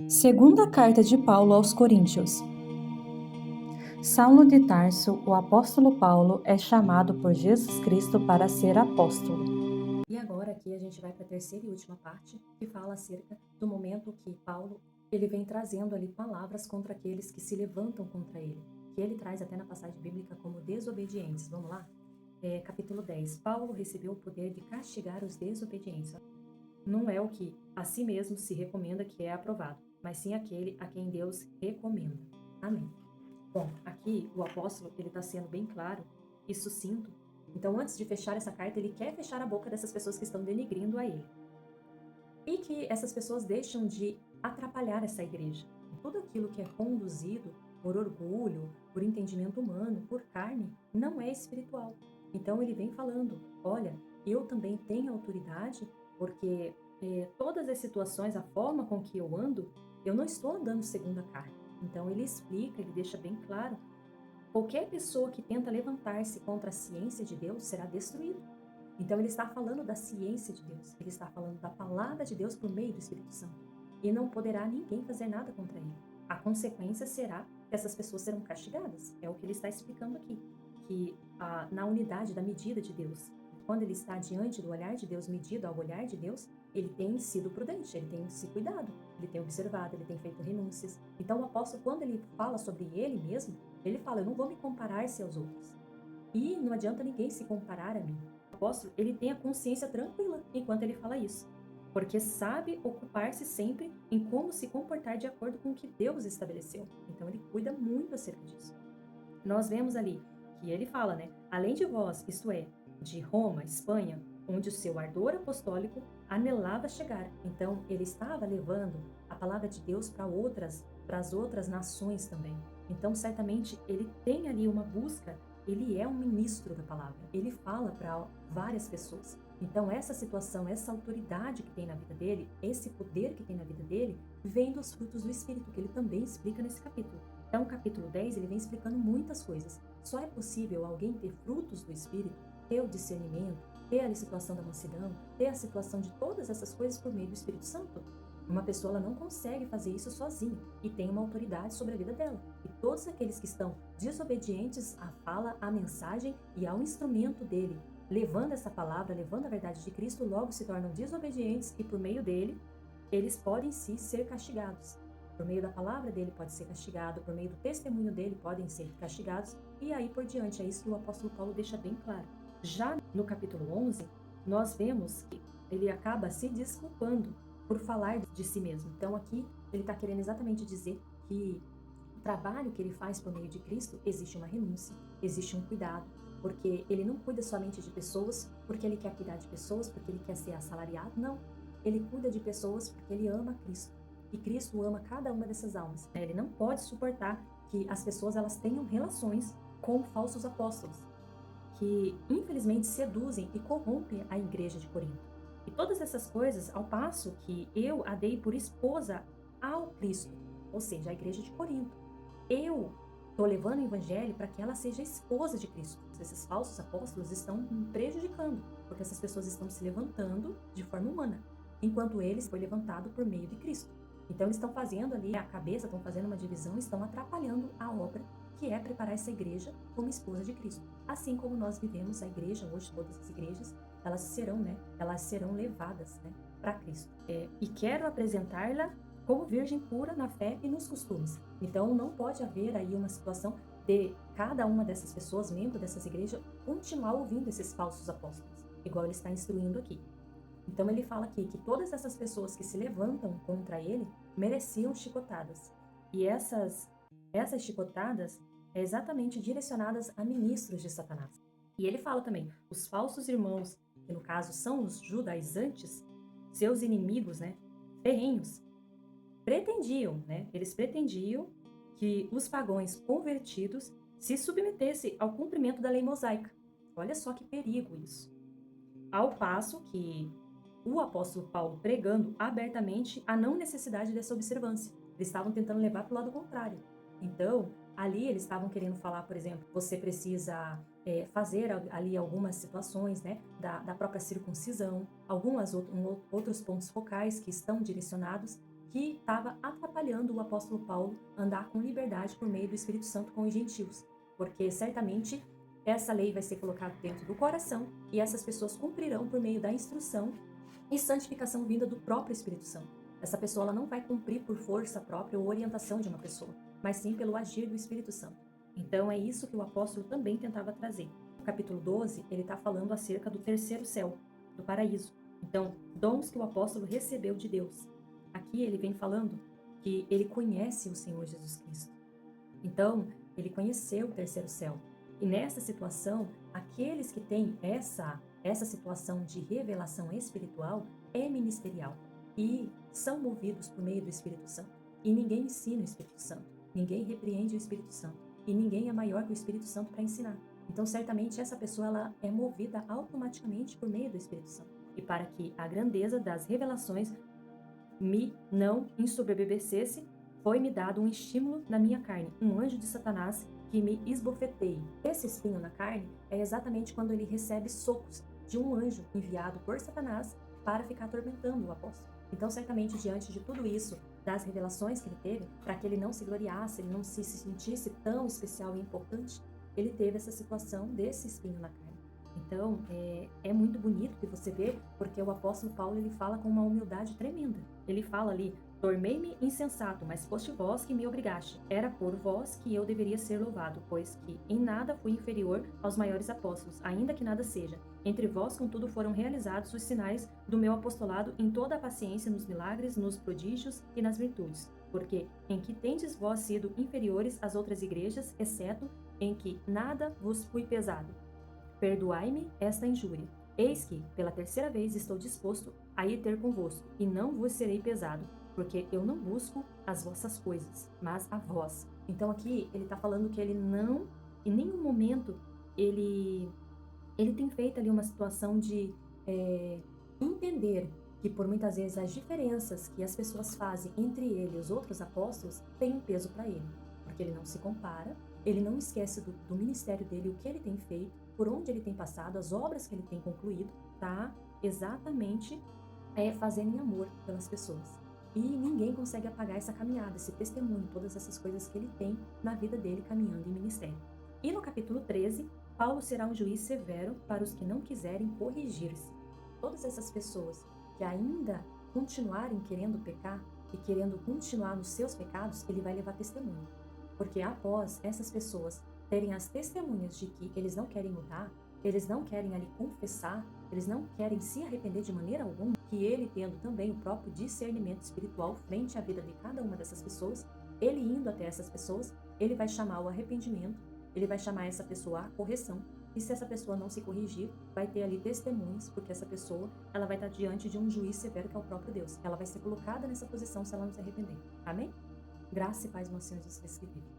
Segunda carta de Paulo aos Coríntios. Saulo de Tarso, o apóstolo Paulo, é chamado por Jesus Cristo para ser apóstolo. E agora aqui a gente vai para a terceira e última parte, que fala acerca do momento que Paulo ele vem trazendo ali palavras contra aqueles que se levantam contra ele, que ele traz até na passagem bíblica como desobedientes. Vamos lá? Capítulo 10. Paulo recebeu o poder de castigar os desobedientes. Não é o que a si mesmo se recomenda que é aprovado, mas sim aquele a quem Deus recomenda. Amém. Bom, aqui o apóstolo ele está sendo bem claro e sucinto. Então, antes de fechar essa carta, ele quer fechar a boca dessas pessoas que estão denigrindo a ele. E que essas pessoas deixam de atrapalhar essa igreja. Tudo aquilo que é conduzido por orgulho, por entendimento humano, por carne, não é espiritual. Então, ele vem falando, olha, eu também tenho autoridade, porque todas as situações, a forma com que eu ando, eu não estou andando segundo a carne. Então, ele explica, ele deixa bem claro, qualquer pessoa que tenta levantar-se contra a ciência de Deus será destruído. Então ele está falando da ciência de Deus, ele está falando da palavra de Deus por meio do Espírito Santo. E não poderá ninguém fazer nada contra ele. A consequência será que essas pessoas serão castigadas. É o que ele está explicando aqui. Que na unidade da medida de Deus, quando ele está diante do olhar de Deus, medido ao olhar de Deus, ele tem sido prudente, ele tem se cuidado, ele tem observado, ele tem feito renúncias. Então o apóstolo, quando ele fala sobre ele mesmo, ele fala, eu não vou me comparar-se aos outros. E não adianta ninguém se comparar a mim. O apóstolo, ele tem a consciência tranquila enquanto ele fala isso, porque sabe ocupar-se sempre em como se comportar de acordo com o que Deus estabeleceu. Então ele cuida muito acerca disso. Nós vemos ali que ele fala, né? Além de vós, isto é, de Roma, Espanha, onde o seu ardor apostólico anelava chegar. Então ele estava levando a palavra de Deus para as outras nações também. Então certamente ele tem ali uma busca. Ele é um ministro da palavra, ele fala para várias pessoas. Então essa situação, essa autoridade que tem na vida dele, esse poder que tem na vida dele, vem dos frutos do Espírito, que ele também explica nesse capítulo. Então, capítulo 10, ele vem explicando muitas coisas. Só é possível alguém ter frutos do Espírito, ter o discernimento, ter a situação da mansidão, ter a situação de todas essas coisas por meio do Espírito Santo. Uma pessoa ela não consegue fazer isso sozinha e tem uma autoridade sobre a vida dela. E todos aqueles que estão desobedientes à fala, à mensagem e ao instrumento dele, levando essa palavra, levando a verdade de Cristo, logo se tornam desobedientes e por meio dele, eles podem sim ser castigados. Por meio da palavra dele pode ser castigado, por meio do testemunho dele podem ser castigados e aí por diante. É isso que o apóstolo Paulo deixa bem claro. Já no capítulo 11, nós vemos que ele acaba se desculpando por falar de si mesmo. Então aqui ele está querendo exatamente dizer que o trabalho que ele faz por meio de Cristo existe uma renúncia, existe um cuidado, porque ele não cuida somente de pessoas porque ele quer cuidar de pessoas, porque ele quer ser assalariado, não. Ele cuida de pessoas porque ele ama Cristo. E Cristo ama cada uma dessas almas. Ele não pode suportar que as pessoas elas tenham relações com falsos apóstolos, que infelizmente seduzem e corrompem a igreja de Corinto. E todas essas coisas, ao passo que eu a dei por esposa ao Cristo, ou seja, a igreja de Corinto. Eu estou levando o evangelho para que ela seja esposa de Cristo. Esses falsos apóstolos estão prejudicando, porque essas pessoas estão se levantando de forma humana, enquanto eles foi levantado por meio de Cristo. Então eles estão fazendo ali a cabeça, estão fazendo uma divisão, estão atrapalhando a obra que é preparar essa igreja como esposa de Cristo. Assim como nós vivemos a igreja, hoje todas as igrejas, elas serão levadas, para Cristo. E quero apresentá-la como virgem pura na fé e nos costumes. Então não pode haver aí uma situação de cada uma dessas pessoas, membro dessas igrejas, continuar ouvindo esses falsos apóstolos, igual ele está instruindo aqui. Então ele fala aqui que todas essas pessoas que se levantam contra ele mereciam chicotadas. E essas chicotadas é exatamente direcionadas a ministros de Satanás. E ele fala também, os falsos irmãos, que no caso são os judaizantes, seus inimigos, ferrenhos, eles pretendiam que os pagãos convertidos se submetessem ao cumprimento da lei mosaica. Olha só que perigo isso. Ao passo que o apóstolo Paulo pregando abertamente a não necessidade dessa observância. Eles estavam tentando levar para o lado contrário. Então, ali eles estavam querendo falar, por exemplo, você precisa fazer ali algumas situações, da própria circuncisão, outros pontos focais que estão direcionados que estava atrapalhando o apóstolo Paulo andar com liberdade por meio do Espírito Santo com os gentios, porque certamente essa lei vai ser colocada dentro do coração e essas pessoas cumprirão por meio da instrução e santificação vinda do próprio Espírito Santo. Essa pessoa ela não vai cumprir por força própria ou orientação de uma pessoa, mas sim pelo agir do Espírito Santo. Então é isso que o apóstolo também tentava trazer. No capítulo 12, ele está falando acerca do terceiro céu, do paraíso. Então, dons que o apóstolo recebeu de Deus. Aqui ele vem falando que ele conhece o Senhor Jesus Cristo. Então, ele conheceu o terceiro céu. E nessa situação, aqueles que têm essa situação de revelação espiritual é ministerial e são movidos por meio do Espírito Santo. E ninguém ensina o Espírito Santo, ninguém repreende o Espírito Santo e ninguém é maior que o Espírito Santo para ensinar. Então, certamente essa pessoa ela é movida automaticamente por meio do Espírito Santo. E para que a grandeza das revelações me não ensoberbecesse, foi-me dado um estímulo na minha carne, um anjo de Satanás que me esbofeteie. Esse espinho na carne é exatamente quando ele recebe socos de um anjo enviado por Satanás para ficar atormentando o apóstolo. Então, certamente, diante de tudo isso, das revelações que ele teve, para que ele não se gloriasse, ele não se sentisse tão especial e importante, ele teve essa situação desse espinho na carne. Então, é muito bonito de você ver, porque o apóstolo Paulo ele fala com uma humildade tremenda. Ele fala ali: tornei-me insensato, mas foste vós que me obrigaste. Era por vós que eu deveria ser louvado, pois que em nada fui inferior aos maiores apóstolos, ainda que nada seja. Entre vós, contudo, foram realizados os sinais do meu apostolado em toda a paciência, nos milagres, nos prodígios e nas virtudes. Porque em que tendes vós sido inferiores às outras igrejas, exceto em que nada vos fui pesado. Perdoai-me esta injúria. Eis que, pela terceira vez, estou disposto a ir ter convosco, e não vos serei pesado, porque eu não busco as vossas coisas, mas a vós. Então aqui ele está falando que ele não, em nenhum momento, ele tem feito ali uma situação de entender que por muitas vezes as diferenças que as pessoas fazem entre ele e os outros apóstolos têm um peso para ele, porque ele não se compara, ele não esquece do ministério dele, o que ele tem feito, por onde ele tem passado, as obras que ele tem concluído, tá exatamente fazendo em amor pelas pessoas. E ninguém consegue apagar essa caminhada, esse testemunho, todas essas coisas que ele tem na vida dele caminhando em ministério. E no capítulo 13, Paulo será um juiz severo para os que não quiserem corrigir-se. Todas essas pessoas que ainda continuarem querendo pecar e querendo continuar nos seus pecados, ele vai levar testemunho. Porque após essas pessoas terem as testemunhas de que eles não querem mudar, eles não querem ali confessar, eles não querem se arrepender de maneira alguma, que ele tendo também o próprio discernimento espiritual frente à vida de cada uma dessas pessoas, ele indo até essas pessoas, ele vai chamar o arrependimento, ele vai chamar essa pessoa à correção, e se essa pessoa não se corrigir, vai ter ali testemunhas, porque essa pessoa, ela vai estar diante de um juiz severo que é o próprio Deus. Ela vai ser colocada nessa posição se ela não se arrepender. Amém? Graça e paz no Senhor Jesus Cristo que vive.